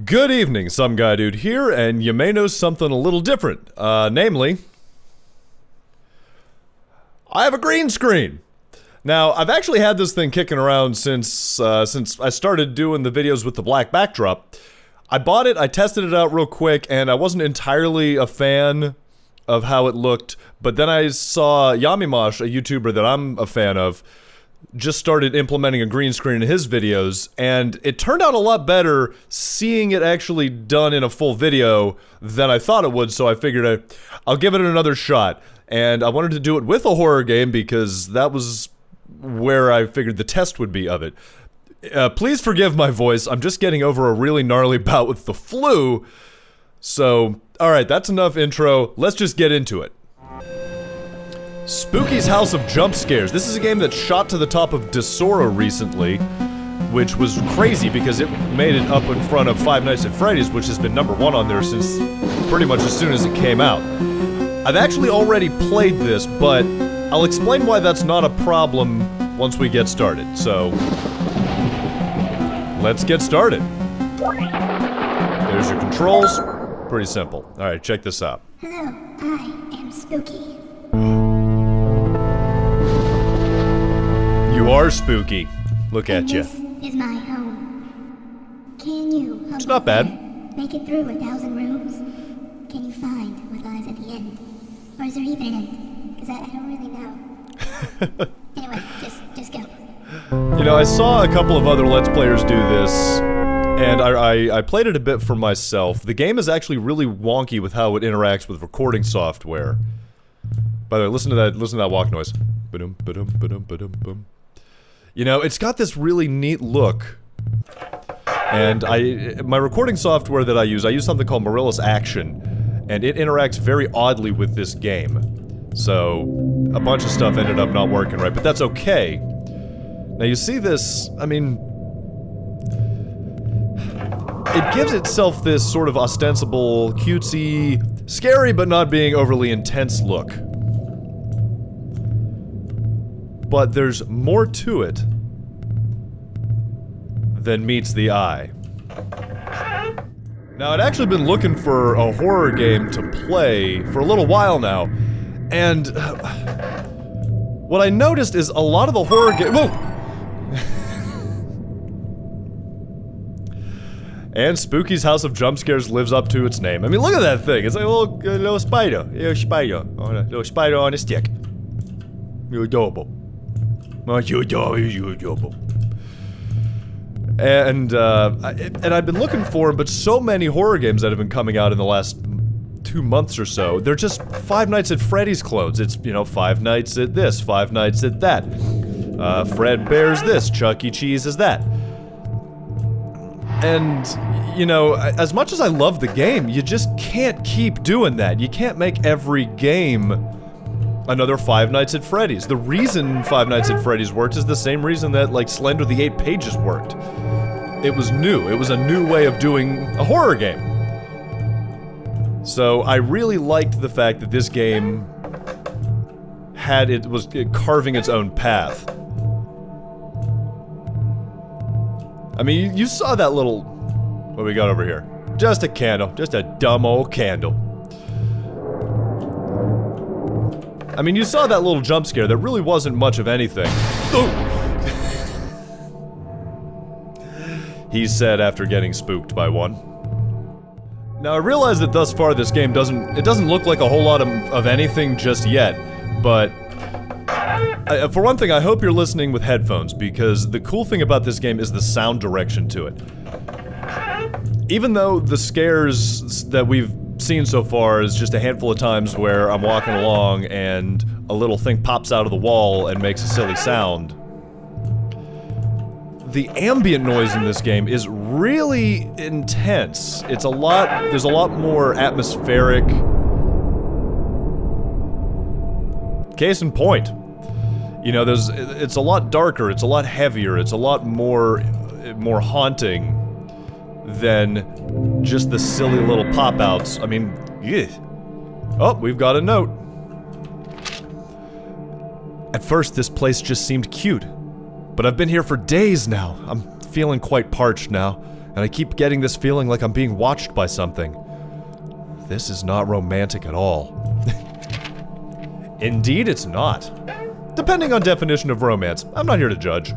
Good evening, SomeGuyDude here, and you may know something a little different. Namely, I have a green screen. Now, I've actually had this thing kicking around since I started doing the videos with the black backdrop. I bought it, I tested it out real quick, and I wasn't entirely a fan of how it looked, but then I saw Yamimosh, a YouTuber that I'm a fan of, just started implementing a green screen in his videos, and it turned out a lot better seeing it actually done in a full video than I thought it would, so I figured I'll give it another shot. And I wanted to do it with a horror game because that was where I figured the test would be of it. Please forgive my voice, I'm just getting over a really gnarly bout with the flu. So, alright, that's enough intro, let's just get into it. Spooky's House of Jump Scares. This is a game that shot to the top of Desora recently, which was crazy because it made it up in front of Five Nights at Freddy's, which has been #1 on there since pretty much as soon as it came out. I've actually already played this, but I'll explain why that's not a problem once we get started, so let's get started. There's your controls. Pretty simple. Alright, check this out. Hello, I am Spooky. You are spooky. Look at you. This is my home. Can you It's not bad. make it through 1,000 rooms? Can you find what lies at the end? Or is there even an end? Because I don't really know. Anyway, just go. You know, I saw a couple of other Let's Players do this, and I played it a bit for myself. The game is actually really wonky with how it interacts with recording software. By the way, listen to that walk noise. Ba-dum, ba-dum, ba-dum, ba-dum, bum. You know, it's got this really neat look. And my recording software that I use something called Marillus Action, and it interacts very oddly with this game. So, a bunch of stuff ended up not working right, but that's okay. Now you see this, I mean, it gives itself this sort of ostensible, cutesy, scary but not being overly intense look. But there's more to it than meets the eye. Now, I'd actually been looking for a horror game to play for a little while now, and what I noticed is a lot of the horror game- Whoa! And Spooky's House of Jump Scares lives up to its name. I mean, look at that thing. It's like a little spider. A little spider on a stick. You're adorable. Oh, you're adorable. And I've been looking for, but so many horror games that have been coming out in the last 2 months or so, they're just Five Nights at Freddy's clones. It's, you know, Five Nights at this, Five Nights at that. Fredbear's this, Chuck E. Cheese is that. And, you know, as much as I love the game, you just can't keep doing that. You can't make every game another Five Nights at Freddy's. The reason Five Nights at Freddy's worked is the same reason that, like, Slender the 8 Pages worked. It was new. It was a new way of doing a horror game. So, I really liked the fact that this game was carving its own path. I mean, you saw that little... What we got over here? Just a candle. Just a dumb old candle. I mean, you saw that little jump scare. There really wasn't much of anything. He said after getting spooked by one. Now, I realize that thus far this game doesn't look like a whole lot of anything just yet, but... for one thing, I hope you're listening with headphones, because the cool thing about this game is the sound direction to it. Even though the scares that we've seen so far is just a handful of times where I'm walking along and a little thing pops out of the wall and makes a silly sound, the ambient noise in this game is really intense. There's a lot more atmospheric. Case in point. You know, it's a lot darker, it's a lot heavier, it's a lot more haunting than just the silly little pop-outs. I mean, yeah. Oh, we've got a note. At first, this place just seemed cute, but I've been here for days now. I'm feeling quite parched now, and I keep getting this feeling like I'm being watched by something. This is not romantic at all. Indeed, it's not. Depending on definition of romance, I'm not here to judge.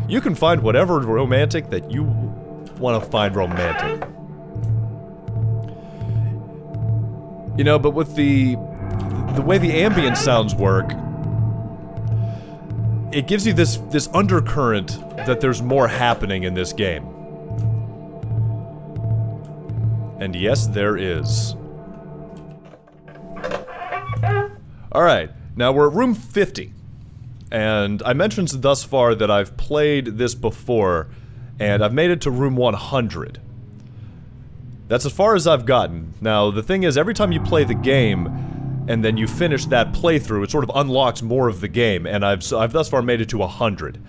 You can find whatever romantic that you want to find romantic. You know, but with the way the ambient sounds work, it gives you this undercurrent that there's more happening in this game. And yes, there is. Alright, now we're at room 50. And I mentioned thus far that I've played this before, and I've made it to room 100. That's as far as I've gotten. Now, the thing is, every time you play the game, and then you finish that playthrough, it sort of unlocks more of the game, and I've thus far made it to 100.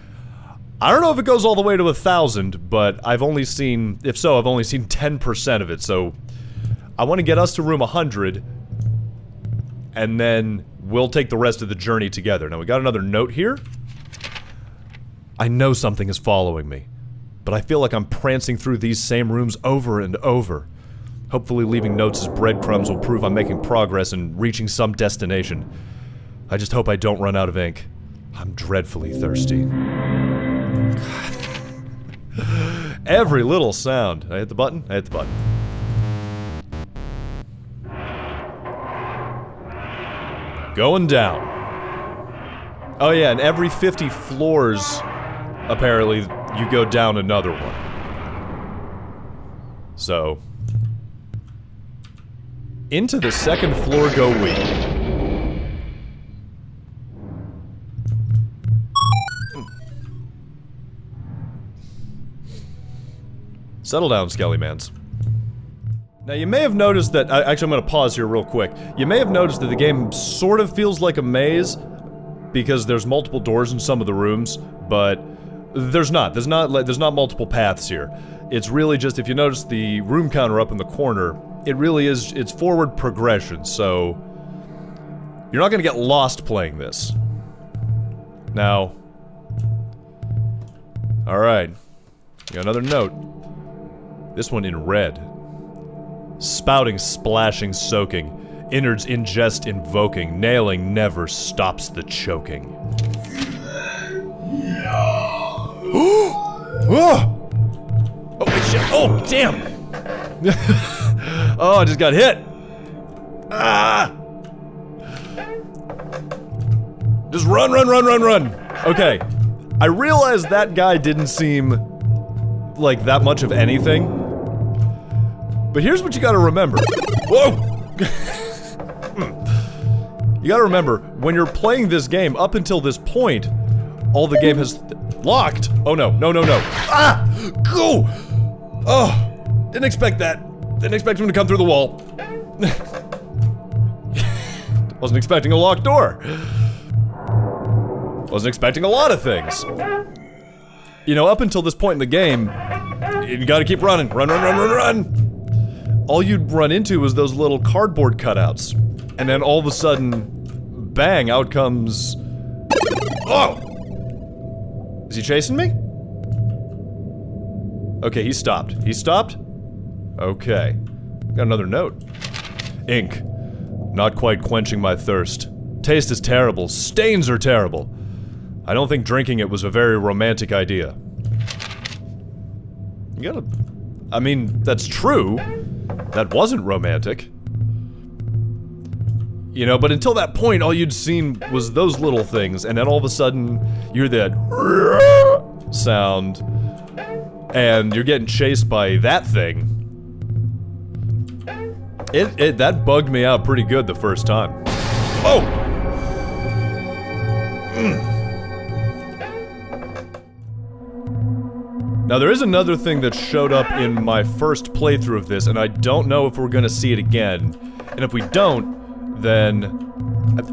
I don't know if it goes all the way to 1,000, but I've only seen, if so, I've only seen 10% of it, so I want to get us to room 100, and then we'll take the rest of the journey together. Now, we got another note here. I know something is following me, but I feel like I'm prancing through these same rooms over and over. Hopefully leaving notes as breadcrumbs will prove I'm making progress and reaching some destination. I just hope I don't run out of ink. I'm dreadfully thirsty. Every little sound. I hit the button? I hit the button. Going down. Oh yeah, and every 50 floors, apparently, you go down another one. So... into the second floor go we. Settle down, Skellymans. Now you may have noticed that, actually I'm gonna pause here real quick. You may have noticed that the game sort of feels like a maze, because there's multiple doors in some of the rooms, but there's not multiple paths here. It's really just, if you notice the room counter up in the corner, it really is, it's forward progression, so you're not gonna get lost playing this. Now, alright, got another note. This one in red. Spouting, splashing, soaking, innards ingest invoking, nailing never stops the choking. Oh! Oh, shit. Oh, damn! Oh, I just got hit! Ah! Just run, run, run, run, run! Okay. I realized that guy didn't seem like that much of anything. But here's what you gotta remember. Whoa! You gotta remember, when you're playing this game, up until this point, all the game has locked! Oh no, no, no, no. Ah! Go! Oh! Didn't expect that. Didn't expect him to come through the wall. Wasn't expecting a locked door. Wasn't expecting a lot of things. You know, up until this point in the game, you gotta keep running. Run, run, run, run, run! All you'd run into was those little cardboard cutouts. And then all of a sudden, bang, out comes... Oh! Is he chasing me? Okay, he stopped. He stopped? Okay. Got another note. Ink. Not quite quenching my thirst. Taste is terrible. Stains are terrible. I don't think drinking it was a very romantic idea. You gotta... I mean, that's true. That wasn't romantic. You know, but until that point, all you'd seen was those little things, and then all of a sudden, you hear that sound, and you're getting chased by that thing. That bugged me out pretty good the first time. Oh! Now there is another thing that showed up in my first playthrough of this, and I don't know if we're gonna see it again. And if we don't, then...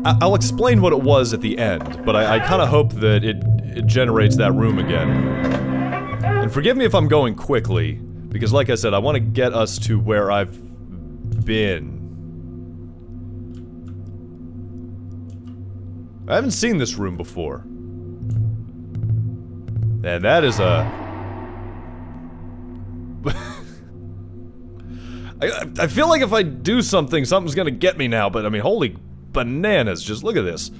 I'll explain what it was at the end, but I kinda hope that it generates that room again. And forgive me if I'm going quickly, because like I said, I want to get us to where I've been. I haven't seen this room before. And that is a... I feel like if I do something, something's gonna get me now, but I mean, holy bananas, just look at this.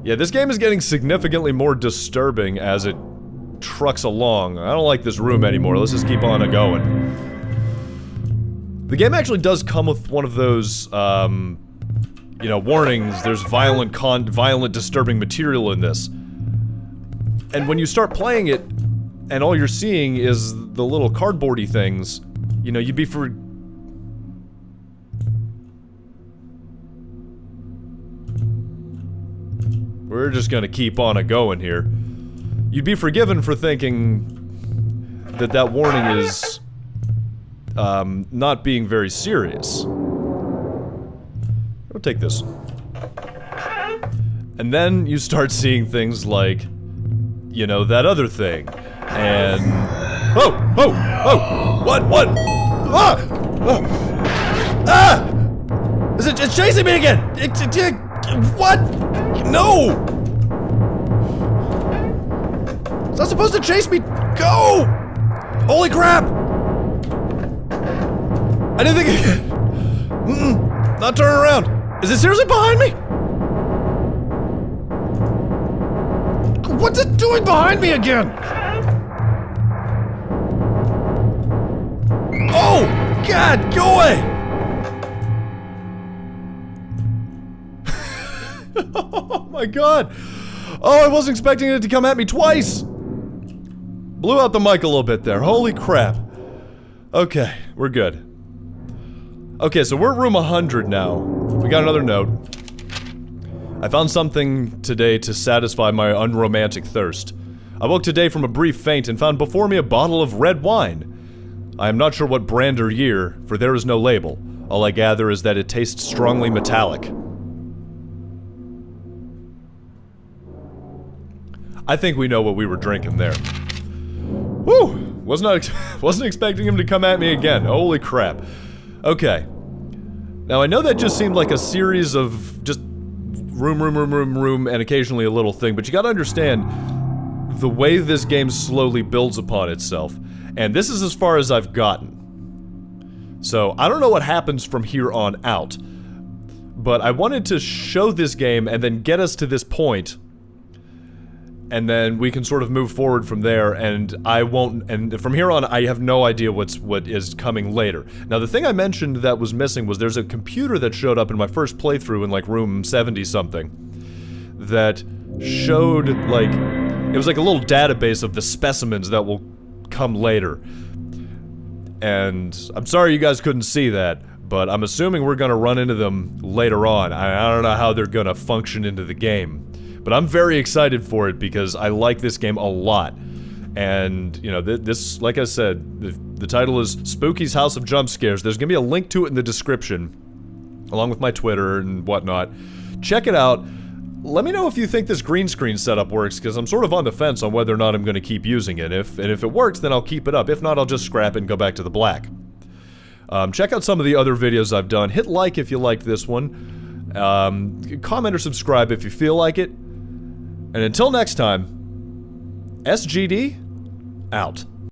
Yeah, this game is getting significantly more disturbing as it trucks along. I don't like this room anymore, let's just keep on going. The game actually does come with one of those, you know, warnings, there's violent disturbing material in this. And when you start playing it, and all you're seeing is the little cardboardy things, you know, you'd be for... We're just gonna keep on a-going here. You'd be forgiven for thinking that that warning is, not being very serious. I'll take this. And then you start seeing things like, you know, that other thing. And... Oh! Oh! Oh! What? What? Ah! Ah! It's chasing me again! What? No! It's not supposed to chase me! Go! Holy crap! I didn't think it... Not turning around. Is it seriously behind me? What's it doing behind me again? Oh! God, go away! Oh my god! Oh, I wasn't expecting it to come at me twice! Blew out the mic a little bit there, holy crap. Okay, we're good. Okay, so we're at room 100 now. We got another note. I found something today to satisfy my unromantic thirst. I woke today from a brief faint and found before me a bottle of red wine. I am not sure what brand or year, for there is no label. All I gather is that it tastes strongly metallic. I think we know what we were drinking there. Whew! Wasn't expecting him to come at me again. Holy crap. Okay. Now I know that just seemed like a series of just room, and occasionally a little thing, but you gotta understand the way this game slowly builds upon itself. And this is as far as I've gotten. So, I don't know what happens from here on out. But I wanted to show this game and then get us to this point. And then we can sort of move forward from there, and from here on, I have no idea what is coming later. Now, the thing I mentioned that was missing was there's a computer that showed up in my first playthrough in, like, room 70-something. That showed, like, it was like a little database of the specimens that will come later. And I'm sorry you guys couldn't see that, but I'm assuming we're gonna run into them later on. I don't know how they're gonna function into the game. But I'm very excited for it because I like this game a lot. And, you know, this, like I said, the title is Spooky's House of Jump Scares. There's gonna be a link to it in the description, along with my Twitter and whatnot. Check it out. Let me know if you think this green screen setup works, because I'm sort of on the fence on whether or not I'm gonna keep using it. If it works, then I'll keep it up. If not, I'll just scrap it and go back to the black. Check out some of the other videos I've done. Hit like if you liked this one. Comment or subscribe if you feel like it. And until next time, SGD, out.